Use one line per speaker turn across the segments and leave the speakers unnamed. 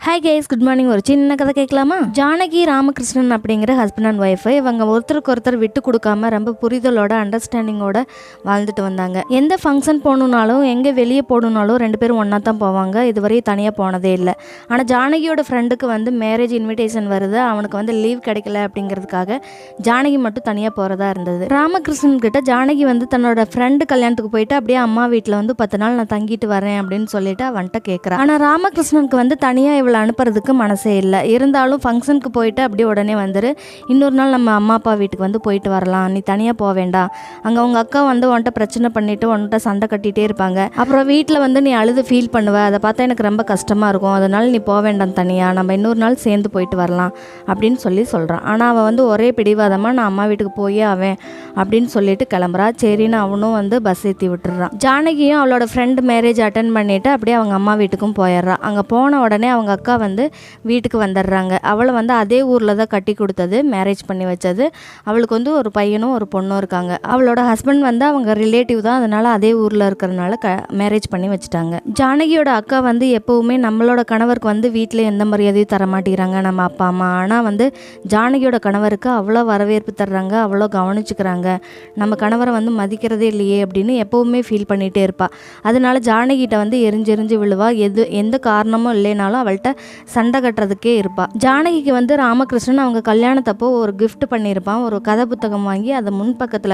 Hi guys, good morning. ஒரு சின்ன கதை கேட்கலாமா? ஜானகி ராமகிருஷ்ணன் அப்படிங்கிற ஹஸ்பண்ட் அண்ட் ஒய்ஃபு. இவங்க ஒருத்தருக்கு ஒருத்தர் விட்டு கொடுக்காம ரொம்ப புரிதலோட அண்டர்ஸ்டாண்டிங்கோட வாழ்ந்துட்டு வந்தாங்க. எந்த ஃபங்க்ஷன் போகணுன்னாலும் எங்கே வெளியே போகணுன்னாலும் ரெண்டு பேரும் ஒன்றா தான் போவாங்க. இதுவரையும் தனியாக போனதே இல்லை. ஆனால் ஜானகியோட ஃப்ரெண்டுக்கு மேரேஜ் இன்விடேஷன் வருது. அவனுக்கு லீவ் கிடைக்கல அப்படிங்கிறதுக்காக ஜானகி மட்டும் தனியாக போகிறதா இருந்தது. ராமகிருஷ்ணன் கிட்ட ஜானகி தன்னோட ஃப்ரெண்டு கல்யாணத்துக்கு போயிட்டு அப்படியே அம்மா வீட்டில் 10 நாள் நான் தங்கிட்டு வரேன் அப்படின்னு சொல்லிட்டு அவன்கிட்ட கேட்குறான். ஆனால் ராமகிருஷ்ணனுக்கு தனியாக இவளை அனுப்புறதுக்கு மனசே இல்லை. இருந்தாலும் ஃபங்க்ஷனுக்கு போயிட்டு அப்படியே உடனே வந்துரு, இன்னொரு நாள் நம்ம அம்மா அப்பா வீட்டுக்கு போயிட்டு வரலாம், நீ தனியாக போக வேண்டாம், அங்கே உங்கள் அக்கா உன்கிட்ட பிரச்சனை பண்ணிட்டு உன்கிட்ட சண்டை கட்டிகிட்டே இருப்பாங்க, அப்புறம் வீட்டில் நீ அழுது ஃபீல் பண்ணுவ, அதை பார்த்தா எனக்கு ரொம்ப கஷ்டமாக இருக்கும், அதனால நீ போக வேண்டாம் தனியாக, நம்ம இன்னொரு நாள் சேர்ந்து போயிட்டு வரலாம் அப்படின்னு சொல்கிறான். ஆனால் அவன் ஒரே பிடிவாதமாக நான் அம்மா வீட்டுக்கு போயே ஆவேன் அப்படின்னு சொல்லிட்டு கிளம்புறா. சரின்னு அவனும் பஸ் ஏற்றி விட்டுறான். ஜானகியும் அவளோட ஃப்ரெண்டு மேரேஜ் அட்டன் பண்ணிவிட்டு அப்படியே அவங்க அம்மா வீட்டுக்கும் போயிடுறான். அங்கே போன உடனே அவங்க அக்கா வீட்டுக்கு வந்துடுறாங்க. அவளை அதே ஊரில் தான் கட்டி கொடுத்தது, மேரேஜ் பண்ணி வச்சது. அவளுக்கு ஒரு பையனும் ஒரு பொண்ணும் இருக்காங்க. அவளோட ஹஸ்பண்ட் அவங்க ரிலேட்டிவ் தான், அதனால அதே ஊரில் இருக்கிறதுனால மேரேஜ் பண்ணி வச்சுட்டாங்க. ஜானகியோட அக்கா எப்போவுமே நம்மளோட கணவருக்கு வீட்டில் எந்த மரியாதையும் தர மாட்டேங்கிறாங்க நம்ம அப்பா அம்மா. ஆனால் ஜானகியோட கணவருக்கு அவ்வளோ வரவேற்பு தர்றாங்க, அவ்வளோ கவனிச்சுக்கிறாங்க, நம்ம கணவரை மதிக்கிறதே இல்லையே அப்படின்னு எப்போவுமே ஃபீல் பண்ணிகிட்டே இருப்பாள். அதனால ஜானகிட்ட எரிஞ்செறிஞ்சு விழுவா. எந்த காரணமும் இல்லைனாலும் அவள்கிட்ட சண்டை கட்டுறதுக்கே இருப்பாள். ஜானகிக்கு ராமகிருஷ்ணன் அவங்க கல்யாணத்தப்போ ஒரு கிஃப்ட் பண்ணியிருப்பான். ஒரு கதை புத்தகம் வாங்கி அதை முன்பக்கத்தில்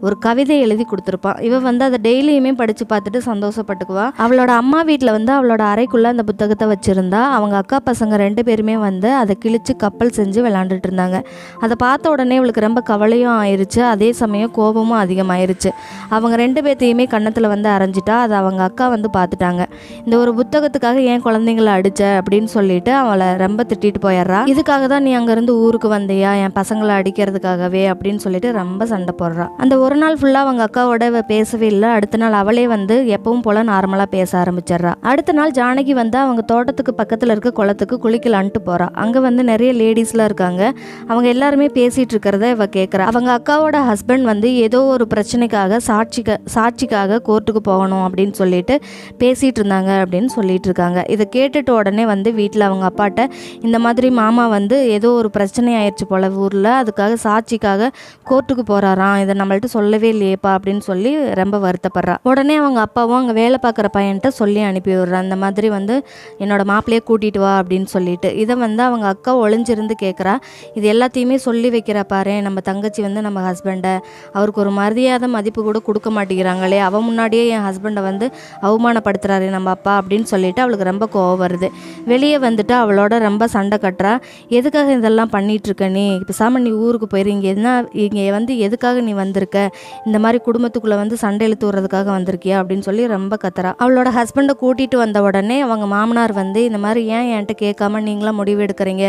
ஒரு கவிதை எழுதி கொடுத்துருப்பான். இவ அதை டெய்லியுமே படித்து பார்த்துட்டு சந்தோஷப்பட்டுக்குவா. அவளோட அம்மா வீட்டில் அவளோட அறைக்குள்ளே அந்த புத்தகத்தை வச்சுருந்தா. அவங்க அக்கா பசங்க 2 பேருமே அதை கிழிச்சு கப்பல் செஞ்சு விளாண்டுட்டு இருந்தாங்க. அதை பார்த்த உடனே இவளுக்கு ரொம்ப கவலையும் ஆயிடுச்சு, அதே சமயம் கோபமும் அதிகமாயிருச்சு. அவங்க 2 பேர்த்தையுமே கன்னத்தில் அரைஞ்சிட்டா. அதை அவங்க அக்கா பார்த்துட்டாங்க. இந்த ஒரு புத்தகத்துக்காக ஏன் குழந்தைங்களை அடிச்ச அப்படின்னு சொல்லிட்டு அவளை ரொம்ப திட்டிட்டு போயிடுறா. இதுக்காக தான் நீ அங்கேருந்து ஊருக்கு வந்தியா, என் பசங்களை அடிக்கிறதுக்காகவே அப்படின்னு சொல்லிட்டு ரொம்ப சண்டை போடுறா. அந்த ஒரு நாள் ஃபுல்லாக அவங்க அக்காவோட பேசவே இல்லை. அடுத்த நாள் அவளே எப்பவும் போல நார்மலாக பேச ஆரம்பிச்சிடுறா. அடுத்த நாள் ஜானகி அவங்க தோட்டத்துக்கு பக்கத்தில் இருக்க குளத்துக்கு குளிக்கலான்ட்டு போறா. அங்கே நிறைய லேடிஸ்லாம் இருக்காங்க. அவங்க எல்லாருமே பேசிட்டு இருக்கிறத இவ கேட்குறா. அவங்க அக்காவோட ஹஸ்பண்ட் ஏதோ ஒரு பிரச்சனைக்காக சாட்சிக்காக கோர்ட்டுக்கு போகணும் அப்படின்னு சொல்லிட்டு பேசிட்டு இருந்தாங்க அப்படின்னு சொல்லிட்டு இருக்காங்க. இதை கேட்டுட்டு உடனே வீட்டில் அவங்க அப்பாட்ட இந்த மாதிரி மாமா ஏதோ ஒரு பிரச்சனை ஆயிடுச்சு போல ஊரில், அதுக்காக சாட்சிக்காக கோர்ட்டுக்கு போகிறாராம், இதை நம்மள்ட்ட சொல்லவே இல்லையேப்பா அப்படின்னு சொல்லி ரொம்ப வருத்தப்படுறா. உடனே அவங்க அப்பாவும் அங்கே வேலை பார்க்குற பையன்கிட்ட சொல்லி அனுப்பி விடுறான். இந்த மாதிரி என்னோட மாப்பிள்ளையே கூட்டிகிட்டு வா அப்படின்னு சொல்லிட்டு. இதை அவங்க அக்கா ஒளிஞ்சிருந்து கேட்குறா. இது எல்லாத்தையுமே சொல்லி வைக்கிறா பாரு, நம்ம தங்கச்சி நம்ம ஹஸ்பண்டை அவருக்கு ஒரு மரியாதை மதிப்பு கூட கொடுக்க மாட்டேங்கிறாங்களே, அவன் முன்னாடியே என் ஹஸ்பண்டை அவமானப்படுத்துறாரு நம்ம அப்பா அப்படின்னு சொல்லிட்டு அவளுக்கு ரொம்ப கோவம் வருது. வெளியே அவளோட ரொம்ப சண்டை கட்டுறா. எதுக்காக இதெல்லாம் பண்ணிகிட்ருக்க, நீ பேசாம நீ ஊருக்கு போயிரு, இங்கே எதுக்காக நீ வந்திருக்க, இந்த மாதிரி குடும்பத்துக்குள்ளே சண்டை இழுத்து விடுறதுக்காக வந்திருக்கியா அப்படின்னு சொல்லி ரொம்ப கத்துறா. அவளோட ஹஸ்பண்டை கூட்டிகிட்டு வந்த உடனே அவங்க மாமனார் இந்த மாதிரி ஏன் என்கிட்ட கேட்காம நீங்களாம் முடிவு எடுக்கிறீங்க,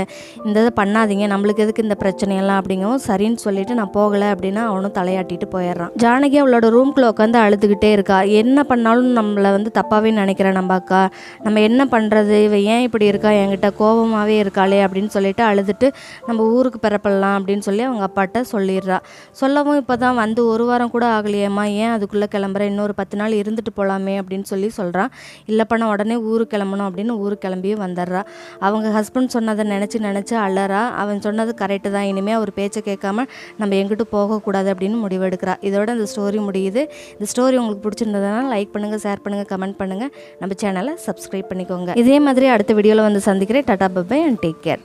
இந்த இதை பண்ணாதீங்க, நம்மளுக்கு எதுக்கு இந்த பிரச்சனையெல்லாம் அப்படிங்கவும் சரின்னு சொல்லிட்டு நான் போகலை அப்படின்னு அவனும் தலையாட்டிட்டு போயிடுறான். ஜானகி அவளோட ரூம்குள்ளே உட்காந்து அழுதுகிட்டே இருக்கா. என்ன பண்ணாலும் நம்மளை தப்பாகவே நினைக்கிறேன் நம்ம அக்கா, நம்ம என்ன பண்ணுறது, இவ ஏன் இப்படி இருக்கா, என்கிட்ட கோபமாகவே இருக்காளே அப்படின்னு சொல்லிட்டு அழுதுட்டு நம்ம ஊருக்கு பிறப்படலாம் அப்படின்னு சொல்லி அவங்க அப்பாட்ட சொல்லிடுறா. சொல்லவும் இப்போ தான் ஒரு வாரம் கூட ஆகலையேம்மா, ஏன் அதுக்குள்ளே கிளம்புற, இன்னொரு 10 நாள் இருந்துட்டு போகலாமே அப்படின்னு சொல்கிறான். இல்லைப்பா நான் உடனே ஊருக்கு கிளம்பணும் அப்படின்னு ஊருக்கு கிளம்பியும் வந்துடுறா. அவங்க ஹஸ்பண்ட் சொன்னதை நினச்சி அழறா. அவன் சொன்னது கரெக்டு தான், இனிமேல் அவர் பேச்சை கேட்காம நம்ம எங்கிட்ட போகக்கூடாது அப்படின்னு முடிவெடுக்கிறா. இதோட இந்த ஸ்டோரி முடியுது. இந்த ஸ்டோரி உங்களுக்கு பிடிச்சிருந்ததுனால லைக் பண்ணுங்கள், ஷேர் பண்ணுங்கள், கமெண்ட் பண்ணுங்கள், நம்ம சேனலை சப்ஸ்கிரைப் பண்ணிக்கோங்க. இதே மாதிரி அடுத்த வீடியோவில் சந்திக்கிறேன். Tata bye bye and take care.